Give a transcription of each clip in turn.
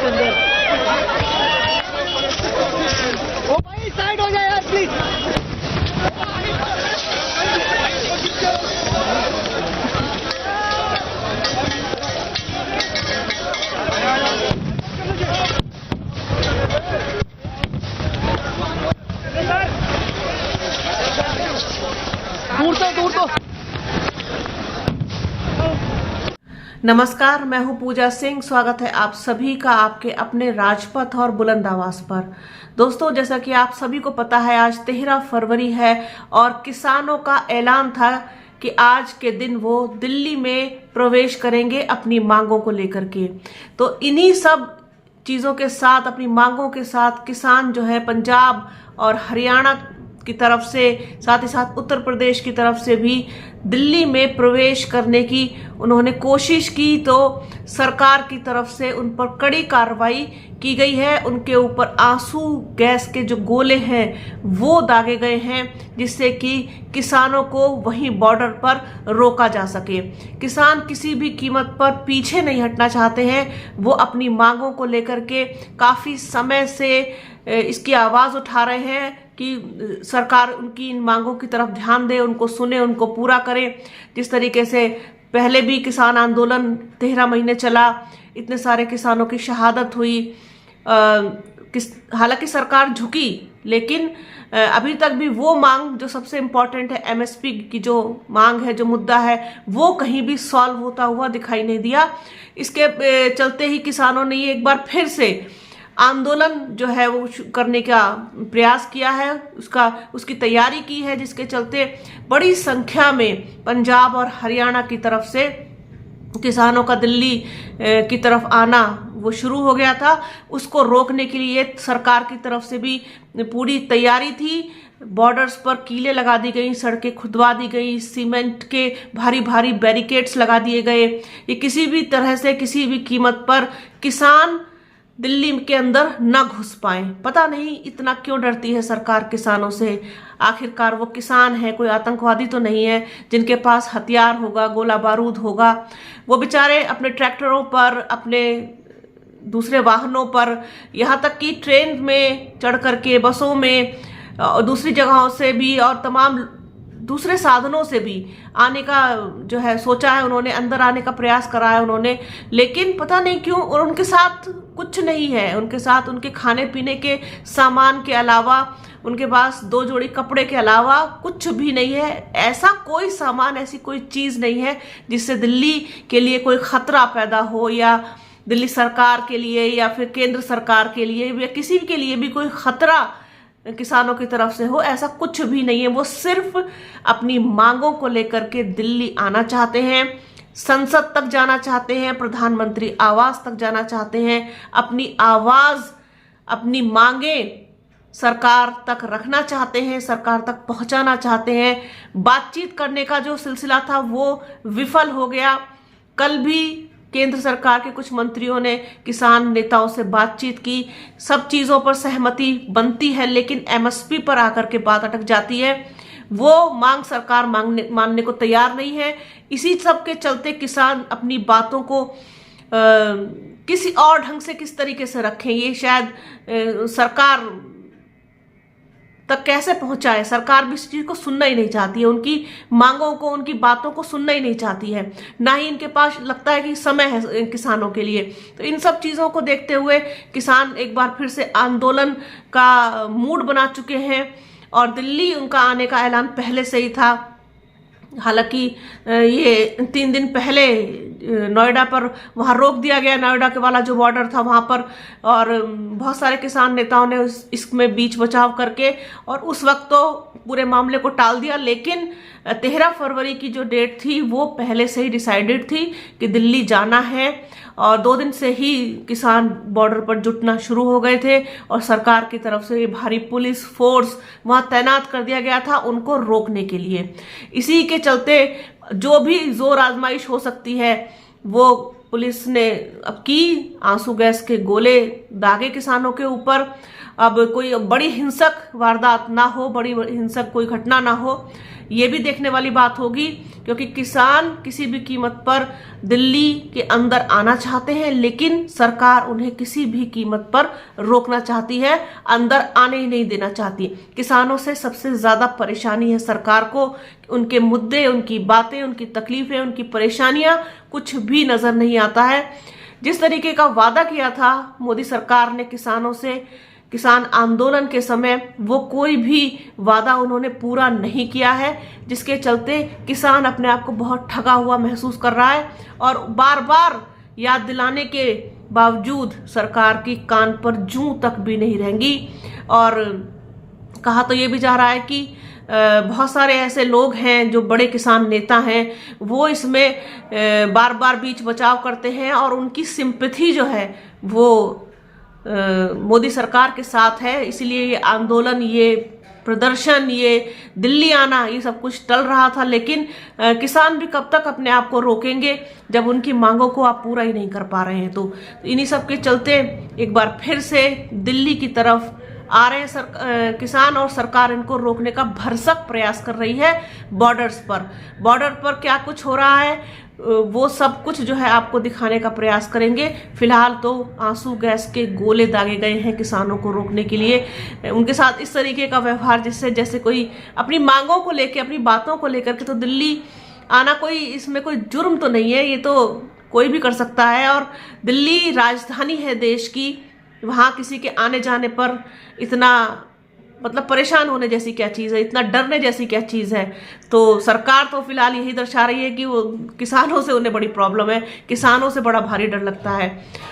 ओ भाई साइड हो जाए यार प्लीज। दूर तो नमस्कार, मैं हूं पूजा सिंह। स्वागत है आप सभी का आपके अपने राजपथ और बुलंद आवाज पर। दोस्तों, जैसा कि आप सभी को पता है, आज 13 फरवरी है और किसानों का ऐलान था कि आज के दिन वो दिल्ली में प्रवेश करेंगे अपनी मांगों को लेकर के। तो इन्हीं सब चीजों के साथ, अपनी मांगों के साथ किसान जो है पंजाब और हरियाणा की तरफ से, साथ ही साथ उत्तर प्रदेश की तरफ से भी दिल्ली में प्रवेश करने की उन्होंने कोशिश की। तो सरकार की तरफ से उन पर कड़ी कार्रवाई की गई है। उनके ऊपर आंसू गैस के जो गोले हैं वो दागे गए हैं, जिससे कि किसानों को वहीं बॉर्डर पर रोका जा सके। किसान किसी भी कीमत पर पीछे नहीं हटना चाहते हैं। वो अपनी मांगों को लेकर के काफी समय से इसकी आवाज उठा रहे हैं कि सरकार उनकी इन मांगों की तरफ ध्यान दे, उनको सुने, उनको पूरा करे। जिस तरीके से पहले भी किसान आंदोलन 13 महीने चला, इतने सारे किसानों की शहादत हुई। हालांकि सरकार झुकी, लेकिन अभी तक भी वो मांग जो सबसे इम्पोर्टेंट है, एमएसपी की जो मांग है, जो मुद्दा है, वो कहीं भी सॉल्व होता हुआ दिखाई नहीं दिया। इसके चलते ही किसानों ने एक बार फिर से आंदोलन जो है वो करने का प्रयास किया है, उसकी तैयारी की है, जिसके चलते बड़ी संख्या में पंजाब और हरियाणा की तरफ से किसानों का दिल्ली की तरफ आना वो शुरू हो गया था। उसको रोकने के लिए सरकार की तरफ से भी पूरी तैयारी थी। बॉर्डर्स पर कीले लगा दी गई, सड़कें खुदवा दी गई, सीमेंट के भारी भारी बैरिकेड्स लगा दिए गए। ये किसी भी तरह से, किसी भी कीमत पर किसान दिल्ली के अंदर न घुस पाए। पता नहीं इतना क्यों डरती है सरकार किसानों से। आखिरकार वो किसान है, कोई आतंकवादी तो नहीं है जिनके पास हथियार होगा, गोला बारूद होगा। वो बेचारे अपने ट्रैक्टरों पर, अपने दूसरे वाहनों पर, यहाँ तक कि ट्रेन में चढ़ करके, बसों में, दूसरी जगहों से भी और तमाम दूसरे साधनों से भी आने का जो है सोचा है उन्होंने, अंदर आने का प्रयास करा है उन्होंने। लेकिन पता नहीं क्यों, और उनके साथ कुछ नहीं है। उनके साथ उनके खाने पीने के सामान के अलावा, उनके पास 2 जोड़ी कपड़े के अलावा कुछ भी नहीं है। ऐसा कोई सामान, ऐसी कोई चीज नहीं है जिससे दिल्ली के लिए कोई खतरा पैदा हो, या दिल्ली सरकार के लिए, या फिर केंद्र सरकार के लिए, या किसी के लिए भी कोई खतरा किसानों की तरफ से हो। ऐसा कुछ भी नहीं है। वो सिर्फ अपनी मांगों को लेकर के दिल्ली आना चाहते हैं, संसद तक जाना चाहते हैं, प्रधानमंत्री आवास तक जाना चाहते हैं, अपनी आवाज, अपनी मांगे सरकार तक रखना चाहते हैं, सरकार तक पहुंचाना चाहते हैं। बातचीत करने का जो सिलसिला था वो विफल हो गया। कल भी केंद्र सरकार के कुछ मंत्रियों ने किसान नेताओं से बातचीत की, सब चीजों पर सहमति बनती है, लेकिन एमएसपी पर आकर के बात अटक जाती है। वो मांग सरकार मानने को तैयार नहीं है। इसी सब के चलते किसान अपनी बातों को किसी और ढंग से, किस तरीके से रखें, ये शायद सरकार तक कैसे पहुंचाए। सरकार भी इस चीज को सुनना ही नहीं चाहती है, उनकी मांगों को, उनकी बातों को सुनना ही नहीं चाहती है। ना ही इनके पास लगता है कि समय है किसानों के लिए। तो इन सब चीजों को देखते हुए किसान एक बार फिर से आंदोलन का मूड बना चुके हैं और दिल्ली उनका आने का ऐलान पहले से ही था। हालांकि ये 3 दिन पहले नोएडा पर वहां रोक दिया गया, नोएडा के वाला जो बॉर्डर था वहां पर, और बहुत सारे किसान नेताओं ने इसमें बीच बचाव करके और उस वक्त तो पूरे मामले को टाल दिया। लेकिन 13 फरवरी की जो डेट थी वो पहले से ही डिसाइडेड थी कि दिल्ली जाना है, और 2 दिन से ही किसान बॉर्डर पर जुटना शुरू हो गए थे और सरकार की तरफ से भारी पुलिस फोर्स वहां तैनात कर दिया गया था उनको रोकने के लिए। इसी के चलते जो भी जोर आजमाइश हो सकती है वो पुलिस ने अब की। आंसू गैस के गोले दागे किसानों के ऊपर। अब कोई बड़ी हिंसक वारदात ना हो, बड़ी हिंसक कोई घटना ना हो, ये भी देखने वाली बात होगी, क्योंकि किसान किसी भी कीमत पर दिल्ली के अंदर आना चाहते हैं, लेकिन सरकार उन्हें किसी भी कीमत पर रोकना चाहती है, अंदर आने ही नहीं देना चाहती। किसानों से सबसे ज्यादा परेशानी है सरकार को, उनके मुद्दे, उनकी बातें, उनकी तकलीफें, उनकी परेशानियां कुछ भी नजर नहीं आता है। जिस तरीके का वादा किया था मोदी सरकार ने किसानों से किसान आंदोलन के समय, वो कोई भी वादा उन्होंने पूरा नहीं किया है, जिसके चलते किसान अपने आप को बहुत ठगा हुआ महसूस कर रहा है। और बार बार याद दिलाने के बावजूद सरकार की कान पर जूं तक भी नहीं रहेंगी। और कहा तो ये भी जा रहा है कि बहुत सारे ऐसे लोग हैं जो बड़े किसान नेता हैं, वो इसमें बार बार बीच बचाव करते हैं और उनकी सिंपैथी जो है वो मोदी सरकार के साथ है। इसीलिए ये आंदोलन, ये प्रदर्शन, ये दिल्ली आना, ये सब कुछ टल रहा था। लेकिन किसान भी कब तक अपने आप को रोकेंगे जब उनकी मांगों को आप पूरा ही नहीं कर पा रहे हैं। तो इन्हीं सब के चलते एक बार फिर से दिल्ली की तरफ आ रहे हैं किसान, और सरकार इनको रोकने का भरसक प्रयास कर रही है। बॉर्डर पर क्या कुछ हो रहा है वो सब कुछ जो है आपको दिखाने का प्रयास करेंगे। फिलहाल तो आंसू गैस के गोले दागे गए हैं किसानों को रोकने के लिए। उनके साथ इस तरीके का व्यवहार जिससे जैसे कोई अपनी मांगों को लेकर, अपनी बातों को लेकर के, तो दिल्ली आना कोई, इसमें कोई जुर्म तो नहीं है, ये तो कोई भी कर सकता है। और दिल्ली राजधानी है देश की, वहां किसी के आने जाने पर इतना मतलब परेशान होने जैसी क्या चीज़ है, इतना डरने जैसी क्या चीज़ है। तो सरकार तो फिलहाल यही दर्शा रही है कि वो किसानों से उन्हें बड़ी प्रॉब्लम है, किसानों से बड़ा भारी डर लगता है।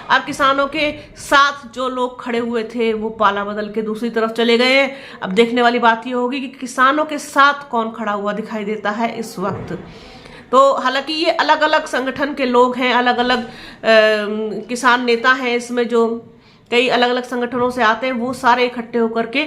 अब किसानों के साथ जो लोग खड़े हुए थे वो पाला बदल के दूसरी तरफ चले गए हैं। अब देखने वाली बात ये होगी कि किसानों के साथ कौन खड़ा हुआ दिखाई देता है इस वक्त। तो हालांकि ये अलग अलग संगठन के लोग हैं, अलग अलग किसान नेता हैं, इसमें जो कई अलग अलग संगठनों से आते हैं, वो सारे इकट्ठे होकर के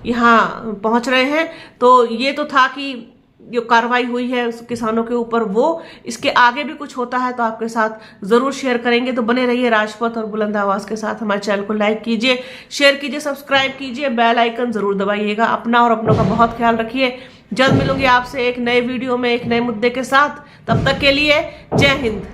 यहाँ पहुंच रहे हैं। तो ये तो था कि जो कार्रवाई हुई है किसानों के ऊपर, वो इसके आगे भी कुछ होता है तो आपके साथ जरूर शेयर करेंगे। तो बने रहिए राजपथ और बुलंद आवाज के साथ। हमारे चैनल को लाइक कीजिए, शेयर कीजिए, सब्सक्राइब कीजिए, बेल आइकन जरूर दबाइएगा। अपना और अपनों का बहुत ख्याल रखिए। जल्द मिलूंगी आपसे एक नए वीडियो में एक नए मुद्दे के साथ। तब तक के लिए जय हिंद।